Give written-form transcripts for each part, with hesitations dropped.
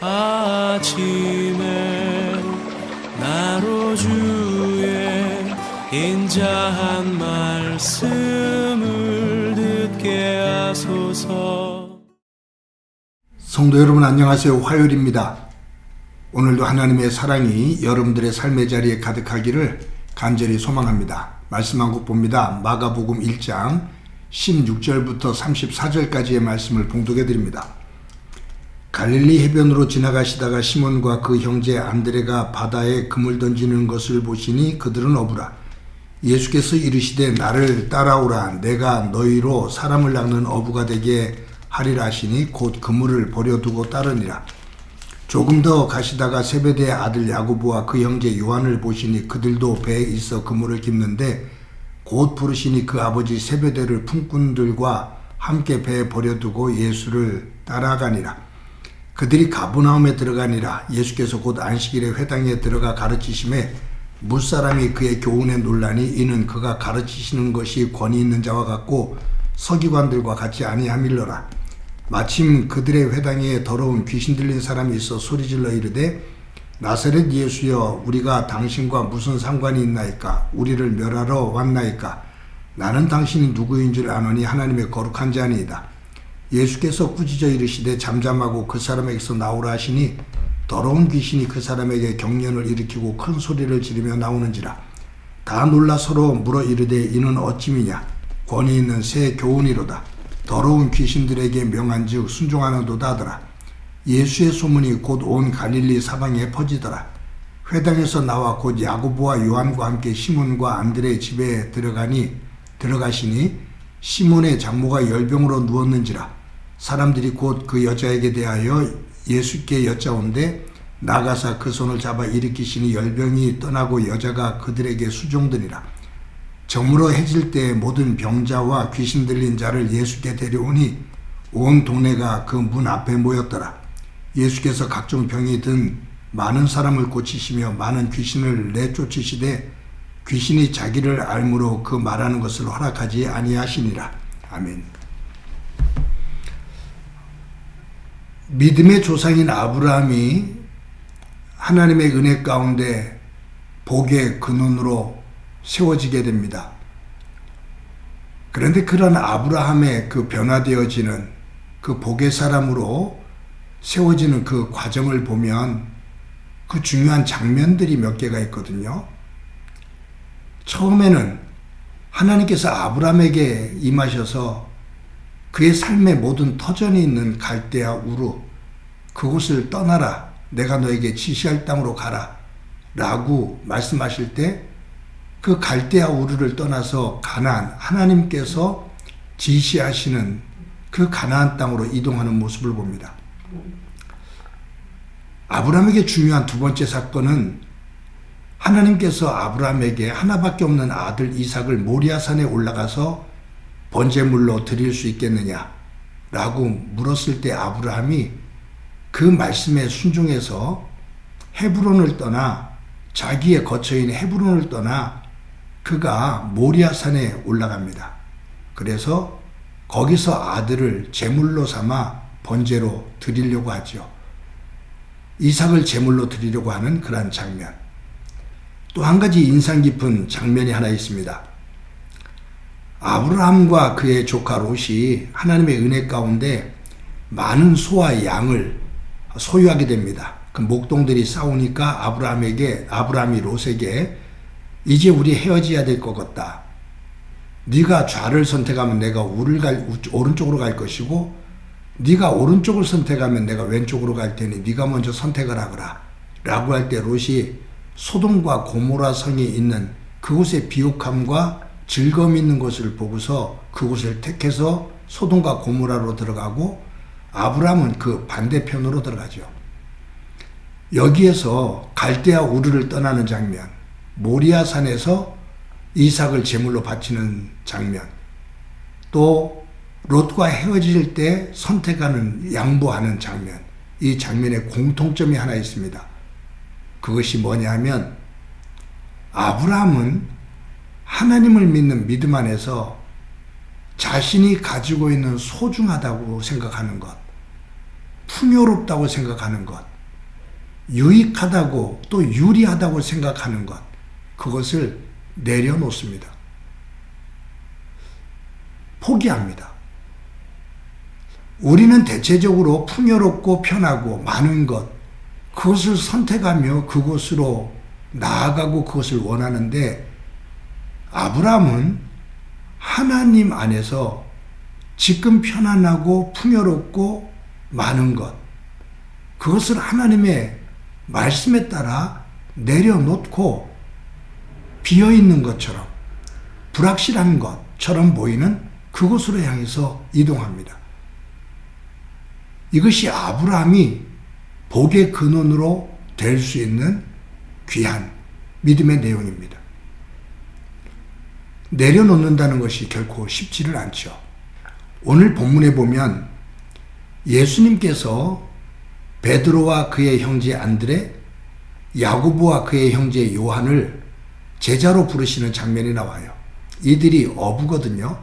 아침에 나로 주의 인자한 말씀을 듣게 하소서. 성도 여러분 안녕하세요. 화요일입니다. 오늘도 하나님의 사랑이 여러분들의 삶의 자리에 가득하기를 간절히 소망합니다. 말씀 한 곡 봅니다. 마가복음 1장 16절부터 34절까지의 말씀을 봉독해 드립니다. 갈릴리 해변으로 지나가시다가 시몬과 그 형제 안드레가 바다에 그물 던지는 것을 보시니 그들은 어부라. 예수께서 이르시되 나를 따라오라. 내가 너희로 사람을 낚는 어부가 되게 하리라 하시니 곧 그물을 버려두고 따르니라. 조금 더 가시다가 세베대의 아들 야고보와 그 형제 요한을 보시니 그들도 배에 있어 그물을 깁는데 곧 부르시니 그 아버지 세베대를 품꾼들과 함께 배에 버려두고 예수를 따라가니라. 그들이 가버나움에 들어가니라. 예수께서 곧 안식일에 회당에 들어가 가르치심에 무사람이 그의 교훈에 논라니 이는 그가 가르치시는 것이 권위 있는 자와 같고 서기관들과 같이 아니함일러라. 마침 그들의 회당에 더러운 귀신 들린 사람이 있어 소리질러 이르되 나사렛 예수여 우리가 당신과 무슨 상관이 있나이까? 우리를 멸하러 왔나이까? 나는 당신이 누구인 줄 아노니 하나님의 거룩한 자니이다. 예수께서 꾸짖어 이르시되 잠잠하고 그 사람에게서 나오라 하시니 더러운 귀신이 그 사람에게 경련을 일으키고 큰 소리를 지르며 나오는지라. 다 놀라 서로 물어 이르되 이는 어찌미냐? 권위 있는 새 교훈이로다. 더러운 귀신들에게 명한즉 순종하는도다 하더라. 예수의 소문이 곧 온 갈릴리 사방에 퍼지더라. 회당에서 나와 곧 야고보와 요한과 함께 시몬과 안드레의 집에 들어가시니 시몬의 장모가 열병으로 누웠는지라. 사람들이 곧 그 여자에게 대하여 예수께 여짜온데 나가사 그 손을 잡아 일으키시니 열병이 떠나고 여자가 그들에게 수종되니라. 저물어 해질 때 모든 병자와 귀신 들린 자를 예수께 데려오니 온 동네가 그 문 앞에 모였더라. 예수께서 각종 병이 든 많은 사람을 고치시며 많은 귀신을 내쫓으시되 귀신이 자기를 알므로 그 말하는 것을 허락하지 아니하시니라. 아멘. 믿음의 조상인 아브라함이 하나님의 은혜 가운데 복의 근원으로 세워지게 됩니다. 그런데 그런 아브라함의 그 변화되어지는 그 복의 사람으로 세워지는 그 과정을 보면 그 중요한 장면들이 몇 개가 있거든요. 처음에는 하나님께서 아브라함에게 임하셔서 그의 삶의 모든 터전이 있는 갈대아 우르 그곳을 떠나라. 내가 너에게 지시할 땅으로 가라. 라고 말씀하실 때 그 갈대아 우르를 떠나서 가나안, 하나님께서 지시하시는 그 가나안 땅으로 이동하는 모습을 봅니다. 아브라함에게 중요한 두 번째 사건은 하나님께서 아브라함에게 하나밖에 없는 아들 이삭을 모리아산에 올라가서 번제물로 드릴 수 있겠느냐 라고 물었을 때 아브라함이 그 말씀에 순종해서 헤브론을 떠나 자기의 거처인 헤브론을 떠나 그가 모리아산에 올라갑니다. 그래서 거기서 아들을 제물로 삼아 번제로 드리려고 하죠. 이삭을 제물로 드리려고 하는 그러한 장면. 또 한 가지 인상 깊은 장면이 하나 있습니다. 아브라함과 그의 조카 롯이 하나님의 은혜 가운데 많은 소와 양을 소유하게 됩니다. 그 목동들이 싸우니까 아브라함이 롯에게 이제 우리 헤어져야 될 것 같다. 네가 좌를 선택하면 내가 오른쪽으로 갈 것이고 네가 오른쪽을 선택하면 내가 왼쪽으로 갈 테니 네가 먼저 선택을 하거라. 라고 할 때 롯이 소돔과 고모라 성이 있는 그곳의 비옥함과 즐거움이 있는 것을 보고서 그곳을 택해서 소돔과 고모라로 들어가고 아브라함은 그 반대편으로 들어가죠. 여기에서 갈대아 우르를 떠나는 장면, 모리아산에서 이삭을 제물로 바치는 장면, 또 롯과 헤어질 때 선택하는, 양보하는 장면, 이 장면에 공통점이 하나 있습니다. 그것이 뭐냐면 아브라함은 하나님을 믿는 믿음 안에서 자신이 가지고 있는 소중하다고 생각하는 것, 풍요롭다고 생각하는 것, 유익하다고 또 유리하다고 생각하는 것, 그것을 내려놓습니다. 포기합니다. 우리는 대체적으로 풍요롭고 편하고 많은 것, 그것을 선택하며 그곳으로 나아가고 그것을 원하는데, 아브라함은 하나님 안에서 지금 편안하고 풍요롭고 많은 것, 그것을 하나님의 말씀에 따라 내려놓고 비어있는 것처럼, 불확실한 것처럼 보이는 그곳으로 향해서 이동합니다. 이것이 아브라함이 복의 근원으로 될 수 있는 귀한 믿음의 내용입니다. 내려놓는다는 것이 결코 쉽지를 않죠. 오늘 본문에 보면 예수님께서 베드로와 그의 형제 안드레, 야고보와 그의 형제 요한을 제자로 부르시는 장면이 나와요. 이들이 어부거든요.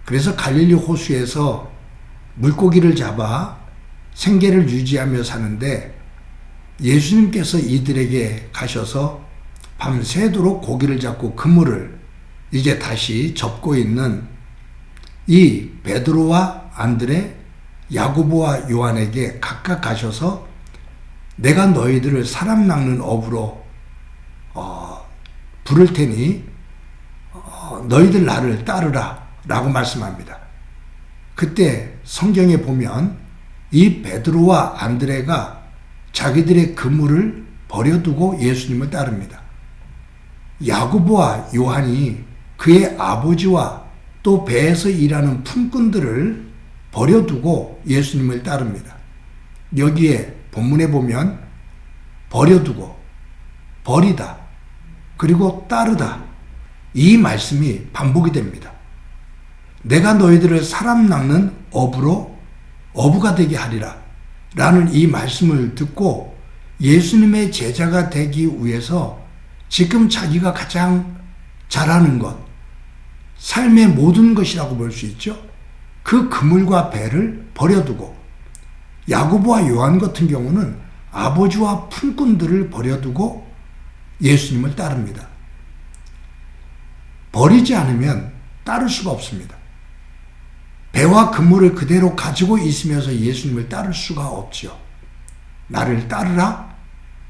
그래서 갈릴리 호수에서 물고기를 잡아 생계를 유지하며 사는데, 예수님께서 이들에게 가셔서 밤새도록 고기를 잡고 그물을 이제 다시 접고 있는 이 베드로와 안드레, 야고보와 요한에게 각각 가셔서 내가 너희들을 사람 낚는 어부로 부를 테니 너희들 나를 따르라 라고 말씀합니다. 그때 성경에 보면 이 베드로와 안드레가 자기들의 그물을 버려두고 예수님을 따릅니다. 야고보와 요한이 그의 아버지와 또 배에서 일하는 품꾼들을 버려두고 예수님을 따릅니다. 여기에 본문에 보면 버려두고, 버리다, 그리고 따르다, 이 말씀이 반복이 됩니다. 내가 너희들을 사람 낚는 어부가 되게 하리라 라는 이 말씀을 듣고 예수님의 제자가 되기 위해서 지금 자기가 가장 잘하는 것, 삶의 모든 것이라고 볼 수 있죠. 그 그물과 배를 버려두고, 야고보와 요한 같은 경우는 아버지와 품꾼들을 버려두고 예수님을 따릅니다. 버리지 않으면 따를 수가 없습니다. 배와 그물을 그대로 가지고 있으면서 예수님을 따를 수가 없지요. 나를 따르라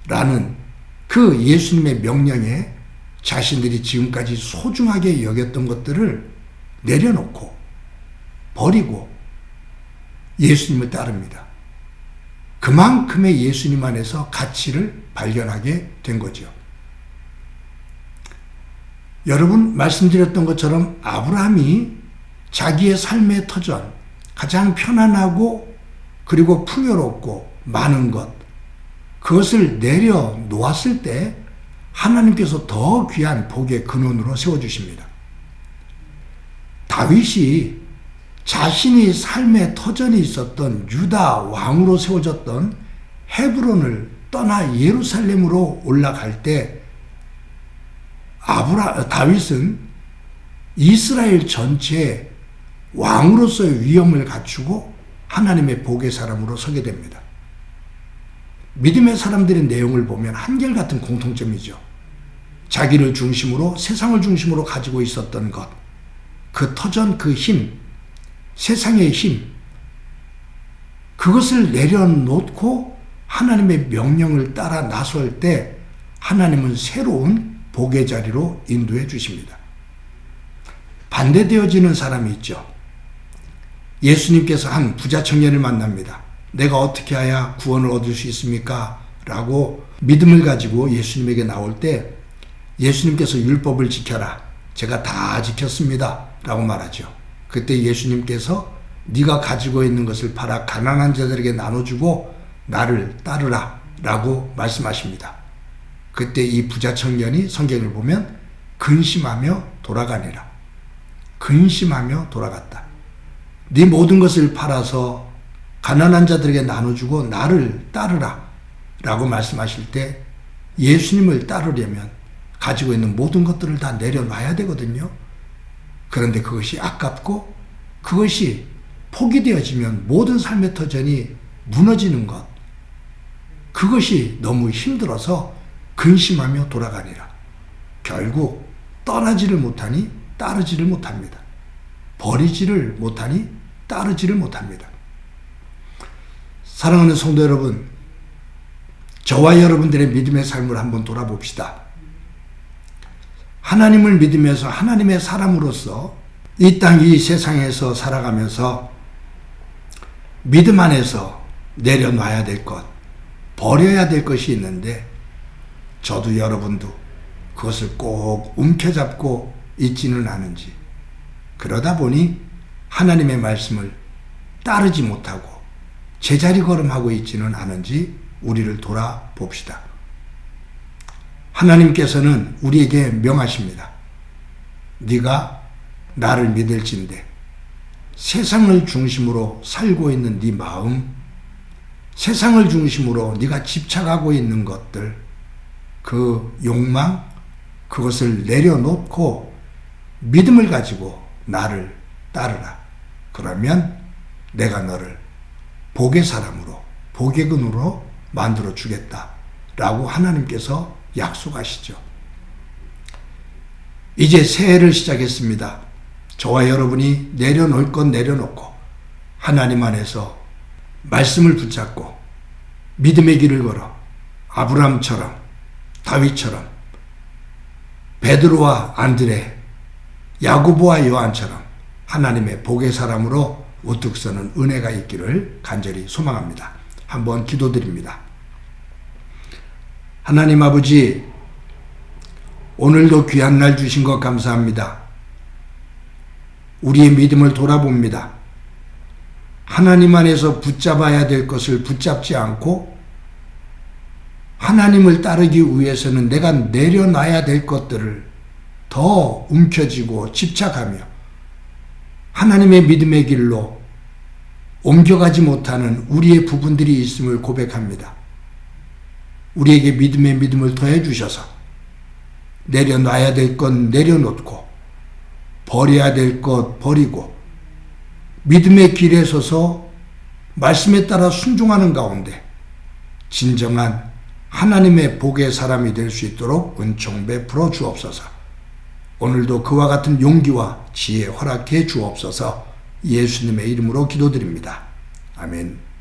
라는 그 예수님의 명령에 자신들이 지금까지 소중하게 여겼던 것들을 내려놓고 버리고 예수님을 따릅니다. 그만큼의 예수님 안에서 가치를 발견하게 된 거죠. 여러분, 말씀드렸던 것처럼 아브라함이 자기의 삶의 터전, 가장 편안하고 그리고 풍요롭고 많은 것, 그것을 내려놓았을 때 하나님께서 더 귀한 복의 근원으로 세워주십니다. 다윗이 자신이 삶의 터전이 있었던 유다 왕으로 세워졌던 헤브론을 떠나 예루살렘으로 올라갈 때 다윗은 이스라엘 전체에 왕으로서의 위엄을 갖추고 하나님의 복의 사람으로 서게 됩니다. 믿음의 사람들의 내용을 보면 한결같은 공통점이죠. 자기를 중심으로, 세상을 중심으로 가지고 있었던 것, 그 터전, 그 힘, 세상의 힘, 그것을 내려놓고 하나님의 명령을 따라 나설 때 하나님은 새로운 복의 자리로 인도해 주십니다. 반대되어지는 사람이 있죠. 예수님께서 한 부자 청년을 만납니다. 내가 어떻게 해야 구원을 얻을 수 있습니까? 라고 믿음을 가지고 예수님에게 나올 때 예수님께서 율법을 지켜라. 제가 다 지켰습니다. 라고 말하죠. 그때 예수님께서 네가 가지고 있는 것을 팔아 가난한 자들에게 나눠주고 나를 따르라 라고 말씀하십니다. 그때 이 부자 청년이 성경을 보면 근심하며 돌아가니라. 근심하며 돌아갔다. 네 모든 것을 팔아서 가난한 자들에게 나눠주고 나를 따르라 라고 말씀하실 때 예수님을 따르려면 가지고 있는 모든 것들을 다 내려놔야 되거든요. 그런데 그것이 아깝고 그것이 포기되어지면 모든 삶의 터전이 무너지는 것, 그것이 너무 힘들어서 근심하며 돌아가니라. 결국 떠나지를 못하니 따르지를 못합니다. 버리지를 못하니 따르지를 못합니다. 사랑하는 성도 여러분, 저와 여러분들의 믿음의 삶을 한번 돌아봅시다. 하나님을 믿으면서 하나님의 사람으로서 이 땅 이 세상에서 살아가면서 믿음 안에서 내려놔야 될 것, 버려야 될 것이 있는데 저도 여러분도 그것을 꼭 움켜잡고 있지는 않은지, 그러다 보니 하나님의 말씀을 따르지 못하고 제자리 걸음하고 있지는 않은지 우리를 돌아봅시다. 하나님께서는 우리에게 명하십니다. 네가 나를 믿을진대 세상을 중심으로 살고 있는 네 마음, 세상을 중심으로 네가 집착하고 있는 것들, 그 욕망, 그것을 내려놓고 믿음을 가지고 나를 따르라. 그러면 내가 너를 복의 사람으로, 복의 근으로 만들어 주겠다 라고 하나님께서 약속하시죠. 이제 새해를 시작했습니다. 저와 여러분이 내려놓을 건 내려놓고 하나님 안에서 말씀을 붙잡고 믿음의 길을 걸어 아브라함처럼, 다윗처럼, 베드로와 안드레, 야고보와 요한처럼 하나님의 복의 사람으로 우뚝 서는 은혜가 있기를 간절히 소망합니다. 한번 기도드립니다. 하나님 아버지, 오늘도 귀한 날 주신 것 감사합니다. 우리의 믿음을 돌아봅니다. 하나님 안에서 붙잡아야 될 것을 붙잡지 않고 하나님을 따르기 위해서는 내가 내려놔야 될 것들을 더 움켜쥐고 집착하며 하나님의 믿음의 길로 옮겨가지 못하는 우리의 부분들이 있음을 고백합니다. 우리에게 믿음의 믿음을 더해 주셔서 내려놔야 될 건 내려놓고 버려야 될 것 버리고 믿음의 길에 서서 말씀에 따라 순종하는 가운데 진정한 하나님의 복의 사람이 될 수 있도록 은총 베풀어 주옵소서. 오늘도 그와 같은 용기와 지혜 허락해 주옵소서. 예수님의 이름으로 기도드립니다. 아멘.